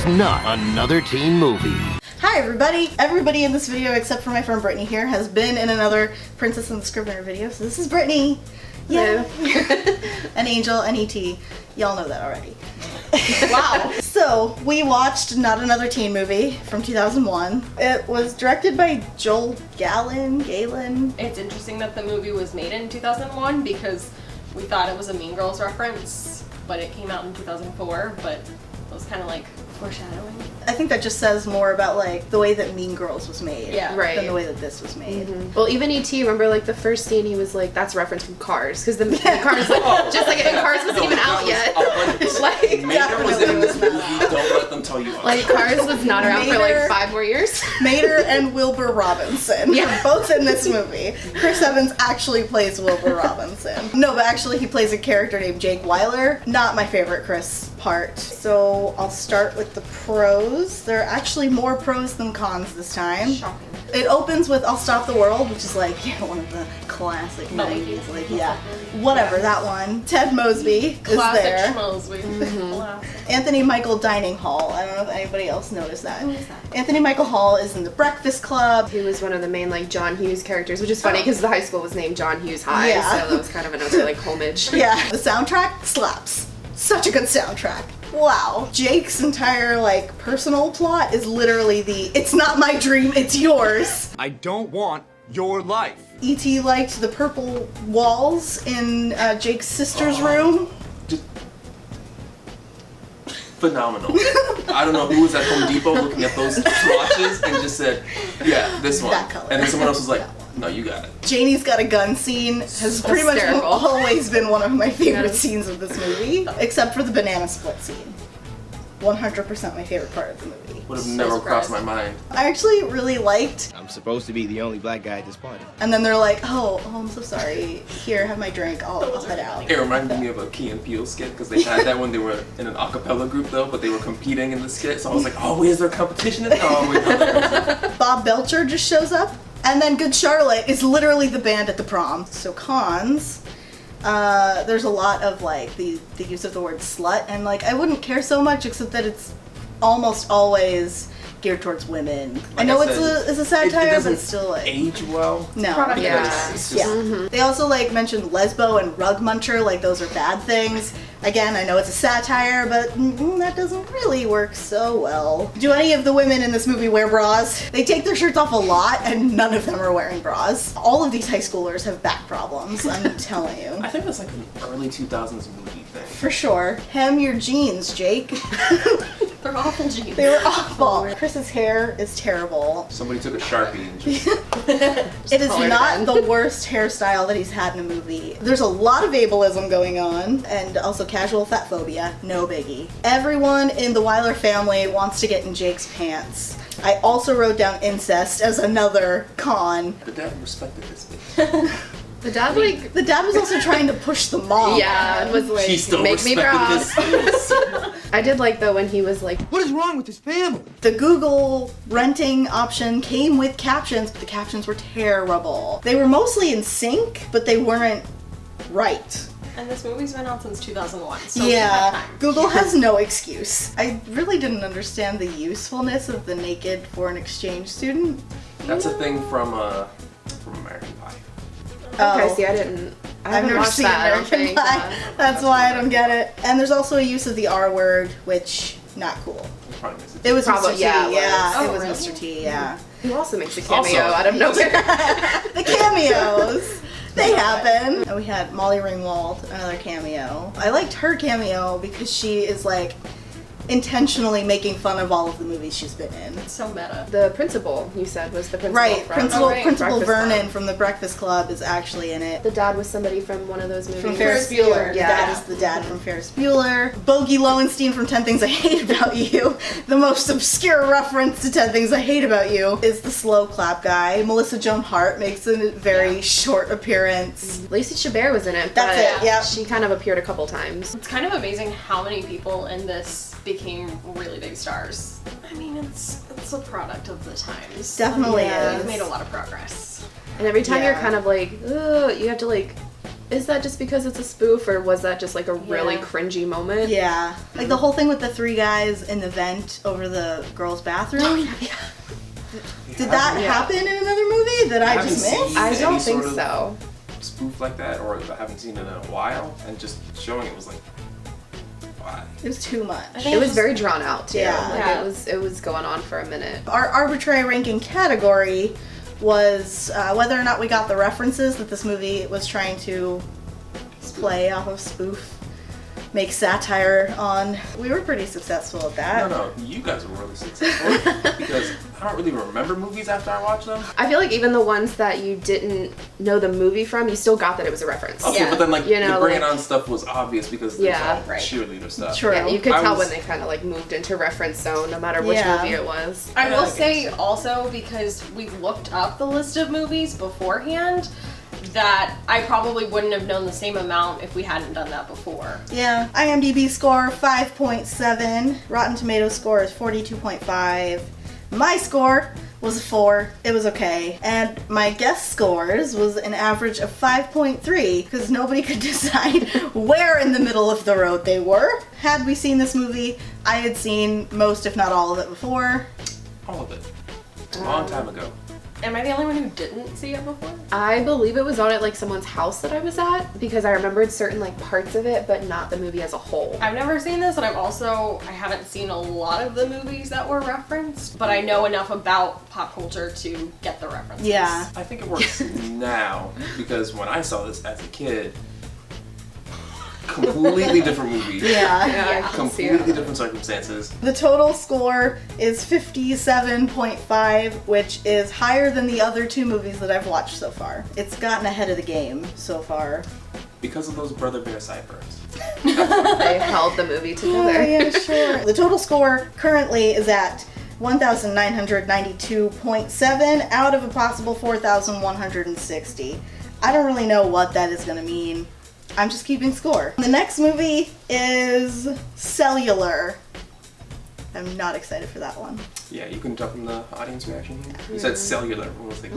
is not another teen movie. Hi everybody! Everybody in this video except for my friend Brittany here has been in another Princess and the Scrivener video, so this is Brittany! Yeah! An Angel, an E.T. Y'all know that already. Wow! So, we watched Not Another Teen Movie from 2001. It was directed by Joel Gallen. It's interesting that the movie was made in 2001 because we thought it was a Mean Girls reference, but it came out in 2004, but it was kind of like foreshadowing. I think that just says more about like the way that Mean Girls was made than the way that this was made. Well, even E.T., remember like the first scene he was like, that's a reference from Cars, because the Cars, like, just like Cars wasn't even out yet. Like, Mater was in this movie, don't let them tell you. Like, Cars was not around for like 5 more years. Mater and Wilbur Robinson are both in this movie. Chris Evans actually plays Wilbur Robinson. No, but actually he plays a character named Jake Weiler. Not my favorite Chris part. So I'll start with the pros. There are actually more pros than cons this time. Shocking. It opens with I'll Stop the World, which is like, one of the classic 90s, like, whatever, that one. Ted Mosby is there. Mosby. Anthony Michael Dining Hall. I don't know if anybody else noticed that. Who is that? Anthony Michael Hall is in The Breakfast Club. He was one of the main like John Hughes characters, which is funny because the high school was named John Hughes High, so that was kind of another like homage. Yeah, the soundtrack slaps. Such a good soundtrack. Wow. Jake's entire, like, personal plot is literally it's not my dream, it's yours. I don't want your life. E.T. liked the purple walls in Jake's sister's room. Just phenomenal. I don't know who was at Home Depot looking at those swatches and just said, yeah, this one. That color. And then someone else was like, no, you got it. Janie's Got a Gun scene has pretty much always been one of my favorite scenes of this movie, except for the banana split scene. 100% my favorite part of the movie. Would have never crossed my mind. I actually really liked. I'm supposed to be the only black guy at this party. And then they're like, oh, I'm so sorry. Here, have my drink. I'll head out. It reminded me of a Key and Peele skit because they had that when they were in an a cappella group though, but they were competing in the skit. So I was like, oh, is there competition? Oh, wait, no. Bob Belcher just shows up. And then Good Charlotte is literally the band at the prom. So cons, there's a lot of like the use of the word slut, and like I wouldn't care so much except that it's almost always geared towards women. Like I know it's a satire, but it's still like age well. No, It's just, They also like mentioned lesbo and rug muncher, like those are bad things. Again, I know it's a satire, but that doesn't really work so well. Do any of the women in this movie wear bras? They take their shirts off a lot, and none of them are wearing bras. All of these high schoolers have back problems, I'm telling you. I think that's like an early 2000s movie thing. For sure. Hem your jeans, Jake. They're awful jeans. They were awful. Chris's hair is terrible. Somebody took a Sharpie and just... It is not the worst hairstyle that he's had in a movie. There's a lot of ableism going on, and also casual fat phobia, no biggie. Everyone in the Weiler family wants to get in Jake's pants. I also wrote down incest as another con. The dad respected this bitch. The dad was also trying to push the mom. Yeah, it was like, She still make me respected proud. this. I did like though when he was like, What is wrong with this family? The Google renting option came with captions, but the captions were terrible. They were mostly in sync, but they weren't right. And this movie's been out since 2001, so we have time. Google has no excuse. I really didn't understand the usefulness of the naked foreign exchange student. That's a thing from American Pie. okay, see, I've never seen that, American Pie. That's why I don't get it. And there's also a use of the R word, which, not cool. It was Probably, Mr. T, yeah, it was really? Mr. T, yeah. Who also makes a cameo out of nowhere. The cameos! They happen. And we had Molly Ringwald, another cameo. I liked her cameo because she is like intentionally making fun of all of the movies she's been in. It's so meta. The principal, you said, was the principal. Right, from Principal Breakfast Vernon Club. from The Breakfast Club is actually in it. The dad was somebody from one of those movies. From Ferris Bueller. Yeah. That is the dad from Ferris Bueller. Bogey Lowenstein from 10 Things I Hate About You. The most obscure reference to 10 Things I Hate About You is the slow clap guy. Melissa Joan Hart makes a very short appearance. Lacey Chabert was in it. That's but it, yeah. She kind of appeared a couple times. It's kind of amazing how many people in this became really big stars. I mean, it's a product of the times. Definitely We've is. made a lot of progress. And every time Yeah. you're kind of like, ugh, you have to like Is that just because it's a spoof, or was that just like a really cringy moment? Yeah. Like the whole thing with the 3 guys in the vent over the girl's bathroom. Oh, yeah. Did that happen in another movie that I just missed? I don't any think sort of so. Spoof like that, or I haven't seen it in a while, and just showing it was like, why? It was too much. It was very drawn out too. Yeah. Like it was going on for a minute. Our arbitrary ranking category was whether or not we got the references that this movie was trying to play off of, spoof, make satire on. We were pretty successful at that. No, you guys were really successful because I don't really remember movies after I watch them. I feel like even the ones that you didn't know the movie from, you still got that it was a reference. Okay, but then like You know, the bringing like- on stuff was obvious because it's all cheerleader stuff. True. Yeah, you could I tell was- when they kind of like moved into reference zone, no matter which Yeah. movie it was. I will say also, because we looked up the list of movies beforehand, that I probably wouldn't have known the same amount if we hadn't done that before. Yeah. IMDb score 5.7. Rotten Tomatoes score is 42.5. My score was a 4. It was okay. And my guest scores was an average of 5.3 because nobody could decide where in the middle of the road they were. Had we seen this movie, I had seen most, if not all of it before. All of it. A long time ago. Am I the only one who didn't see it before? I believe it was on at like someone's house that I was at because I remembered certain like parts of it, but not the movie as a whole. I've never seen this, and I haven't seen a lot of the movies that were referenced, but I know enough about pop culture to get the references. Yeah. I think it works now because when I saw this as a kid, completely different movie. Yeah. I can see Completely it. different circumstances. The total score is 57.5, which is higher than the other 2 movies that I've watched so far. It's gotten ahead of the game so far. Because of those Brother Bear sideburns. They held the movie Oh, together. yeah, sure. The total score currently is at 1,992.7 out of a possible 4,160. I don't really know what that is going to mean. I'm just keeping score. The next movie is Cellular. I'm not excited for that one. Yeah, you can jump from the audience reaction here. You said cellular. What was the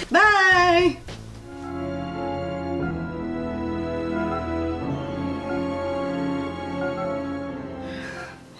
Bye!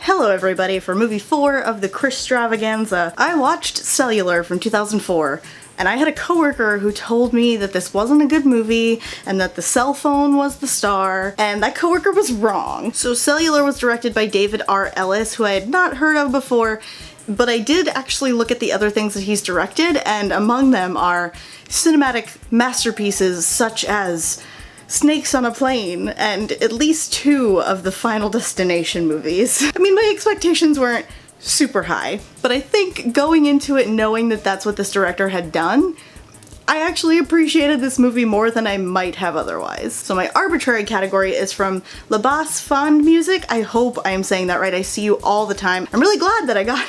Hello everybody, for movie 4 of the Christravaganza, I watched Cellular from 2004, and I had a coworker who told me that this wasn't a good movie, and that the cell phone was the star, and that coworker was wrong. So Cellular was directed by David R. Ellis, who I had not heard of before, but I did actually look at the other things that he's directed, and among them are cinematic masterpieces such as Snakes on a Plane, and at least 2 of the Final Destination movies. I mean, my expectations weren't super high, but I think going into it knowing that that's what this director had done, I actually appreciated this movie more than I might have otherwise. So my arbitrary category is from La Basse Fond Music. I hope I am saying that right. I see you all the time. I'm really glad that I got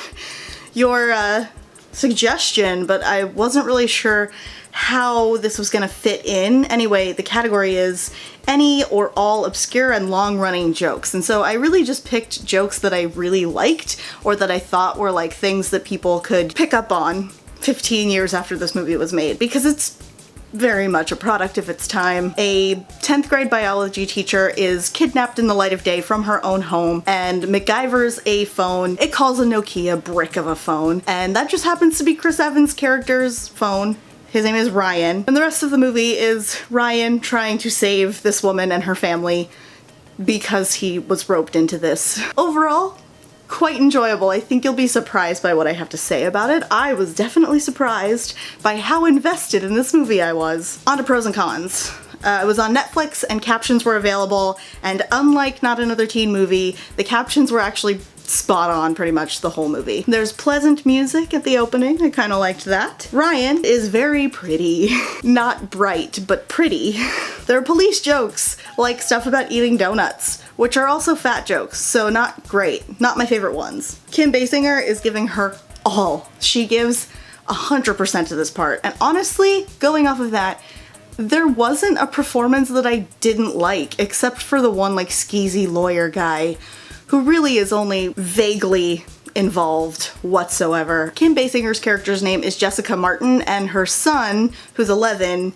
your suggestion, but I wasn't really sure how this was gonna fit in. Anyway, the category is any or all obscure and long-running jokes. And so I really just picked jokes that I really liked, or that I thought were like things that people could pick up on 15 years after this movie was made, because it's very much a product of its time. A 10th grade biology teacher is kidnapped in the light of day from her own home and MacGyver's a phone. It calls a Nokia brick of a phone, and that just happens to be Chris Evans' character's phone. His name is Ryan, and the rest of the movie is Ryan trying to save this woman and her family because he was roped into this. Overall, quite enjoyable. I think you'll be surprised by what I have to say about it. I was definitely surprised by how invested in this movie I was. On to pros and cons. It was on Netflix and captions were available, and unlike Not Another Teen Movie, the captions were actually spot on pretty much the whole movie. There's pleasant music at the opening. I kind of liked that. Ryan is very pretty. Not bright, but pretty. There are police jokes, like stuff about eating donuts, which are also fat jokes, so not great. Not my favorite ones. Kim Basinger is giving her all. She gives 100% to this part, and honestly, going off of that, there wasn't a performance that I didn't like, except for the one like skeezy lawyer guy who really is only vaguely involved whatsoever. Kim Basinger's character's name is Jessica Martin, and her son, who's 11,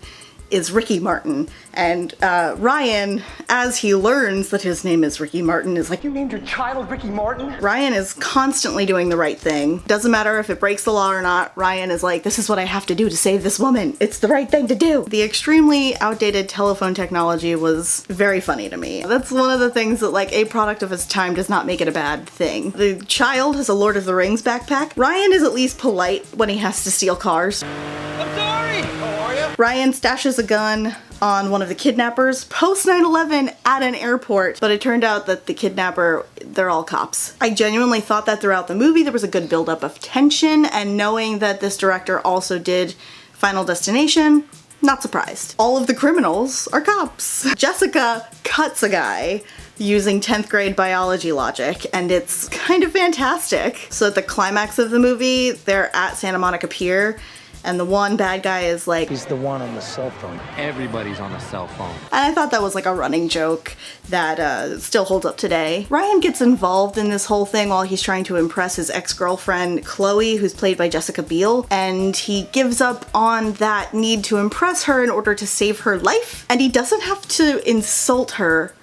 is Ricky Martin. And Ryan, as he learns that his name is Ricky Martin, is like, You named your child Ricky Martin? Ryan is constantly doing the right thing. Doesn't matter if it breaks the law or not, Ryan is like, this is what I have to do to save this woman. It's the right thing to do. The extremely outdated telephone technology was very funny to me. That's one of the things that, like, a product of its time does not make it a bad thing. The child has a Lord of the Rings backpack. Ryan is at least polite when he has to steal cars. I'm sorry! How are you? Ryan stashes a gun on one of the kidnappers post 9/11 at an airport, but it turned out that the kidnapper, they're all cops. I genuinely thought that throughout the movie there was a good buildup of tension, and knowing that this director also did Final Destination, not surprised. All of the criminals are cops. Jessica cuts a guy using 10th grade biology logic, and it's kind of fantastic. So at the climax of the movie, they're at Santa Monica Pier, and the one bad guy is like, He's the one on the cell phone. Everybody's on a cell phone. and I thought that was like a running joke that still holds up today. Ryan gets involved in this whole thing while he's trying to impress his ex-girlfriend Chloe, who's played by Jessica Biel, and he gives up on that need to impress her in order to save her life, and he doesn't have to insult her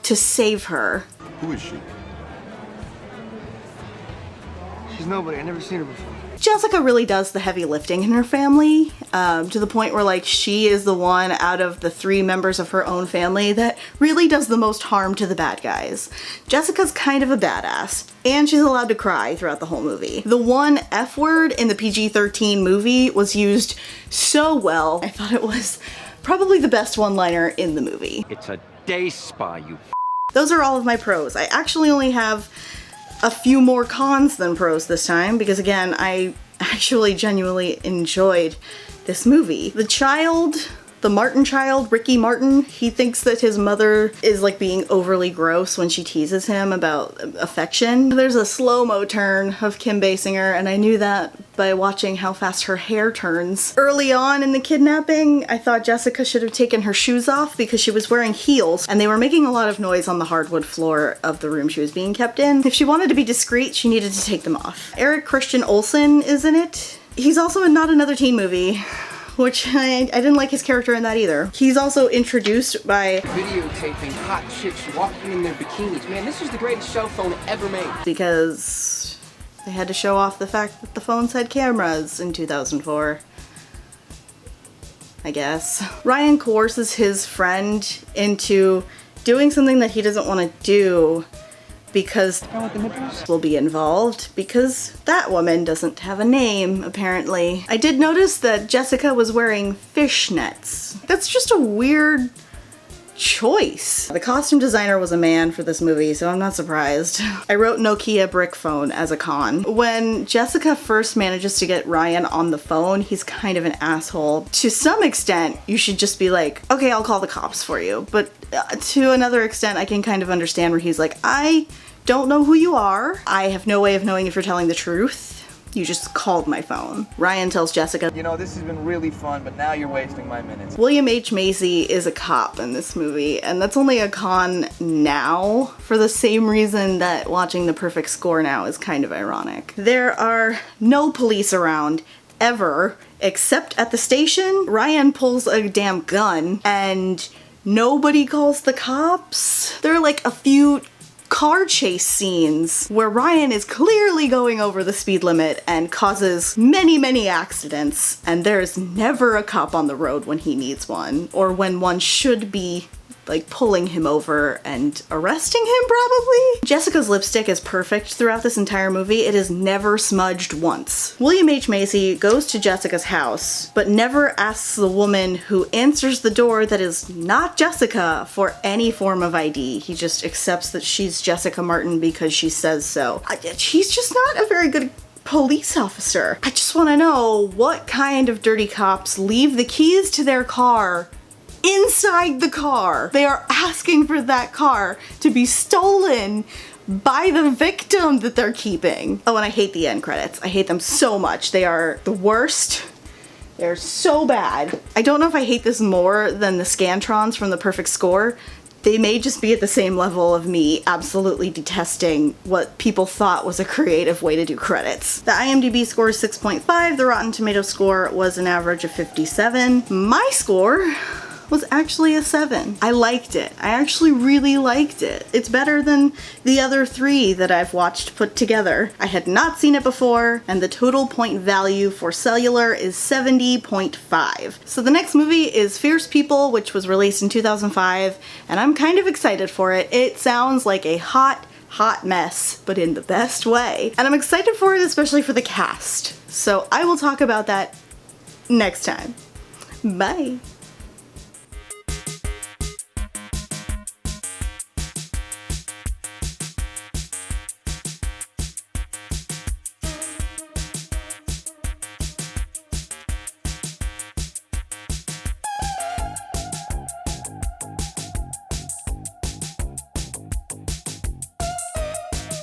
to save her. Who is she? She's nobody. I've never seen her before. Jessica really does the heavy lifting in her family, to the point where, like, she is the one out of the 3 members of her own family that really does the most harm to the bad guys. Jessica's kind of a badass, and she's allowed to cry throughout the whole movie. The one F word in the PG-13 movie was used so well. I thought it was probably the best one-liner in the movie. It's a day spa, you Those are all of my pros. I actually only have a few more cons than pros this time, because again, I actually genuinely enjoyed this movie. The child, the Martin child, Ricky Martin, he thinks that his mother is like being overly gross when she teases him about affection. There's a slow-mo turn of Kim Basinger, and I knew that by watching how fast her hair turns. Early on in the kidnapping, I thought Jessica should have taken her shoes off because she was wearing heels, and they were making a lot of noise on the hardwood floor of the room she was being kept in. If she wanted to be discreet, she needed to take them off. Eric Christian Olsen is in it. He's also in Not Another Teen Movie, which I didn't like his character in that either. He's also introduced by Videotaping hot chicks walking in their bikinis. Man, this is the greatest cell phone ever made. because they had to show off the fact that the phones had cameras in 2004. I guess. Ryan coerces his friend into doing something that he doesn't want to do because will be involved, because that woman doesn't have a name, apparently. I did notice that Jessica was wearing fishnets. That's just a weird choice. The costume designer was a man for this movie, so I'm not surprised. I wrote Nokia brick phone as a con. When Jessica first manages to get Ryan on the phone, he's kind of an asshole. To some extent, you should just be like, okay, I'll call the cops for you. But to another extent, I can kind of understand where he's like, I don't know who you are. I have no way of knowing if you're telling the truth. You just called my phone. Ryan tells Jessica, You know, this has been really fun, but now you're wasting my minutes. William H. Macy is a cop in this movie, and that's only a con now for the same reason that watching The Perfect Score now is kind of ironic. There are no police around ever, except at the station. Ryan pulls a damn gun, and nobody calls the cops. There are like a few car chase scenes where Ryan is clearly going over the speed limit and causes many accidents, and there's never a cop on the road when he needs one, or when one should be like pulling him over and arresting him, probably. Jessica's lipstick is perfect throughout this entire movie. It is never smudged once. William H. Macy goes to Jessica's house, but never asks the woman who answers the door that is not Jessica for any form of ID. He just accepts that she's Jessica Martin because she says so. She's just not a very good police officer. I just want to know what kind of dirty cops leave the keys to their car inside the car. They are asking for that car to be stolen by the victim that they're keeping. Oh, and I hate the end credits. I hate them so much. They are the worst. They're so bad. I don't know if I hate this more than the Scantrons from The Perfect Score. They may just be at the same level of me absolutely detesting what people thought was a creative way to do credits. The IMDb score is 6.5, the Rotten Tomato score was an average of 57. My score was actually a 7. I liked it. I actually really liked it. It's better than the other 3 that I've watched put together. I had not seen it before, and the total point value for Cellular is 70.5. So the next movie is Fierce People, which was released in 2005, and I'm kind of excited for it. It sounds like a hot mess, but in the best way. And I'm excited for it, especially for the cast. So I will talk about that next time. Bye.